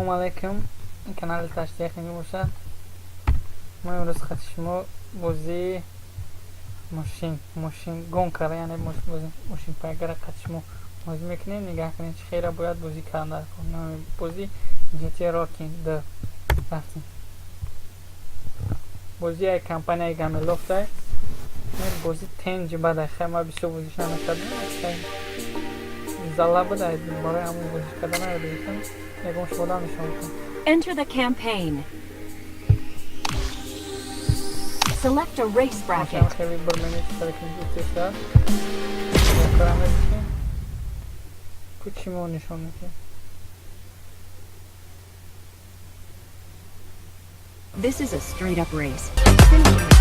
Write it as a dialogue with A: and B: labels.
A: Assalomu alaykum. Kanal tashkil boshlab. ما امروز خدشمو بازی ماشین گونکر یعنی ماشین پایگره خدشمو بازی میکنیم. نگاه کنید چه خیره باید بازی کردن کنیم. بازی جی راکین ده رفتیم بازی ای کمپانی گامیلوفت های بازی تنج بعد خیلی ما بیشتر بازیش نمیکردیم. زلا بود برای همون بازی کردن رو دیدیم. یکم شده میشون.
B: Enter the campaign. Select a race bracket.
A: خیلی برنامه ترکیم دوستش کارامل میشیم. کوچیمو نشون میده.
B: This is a straight-up race.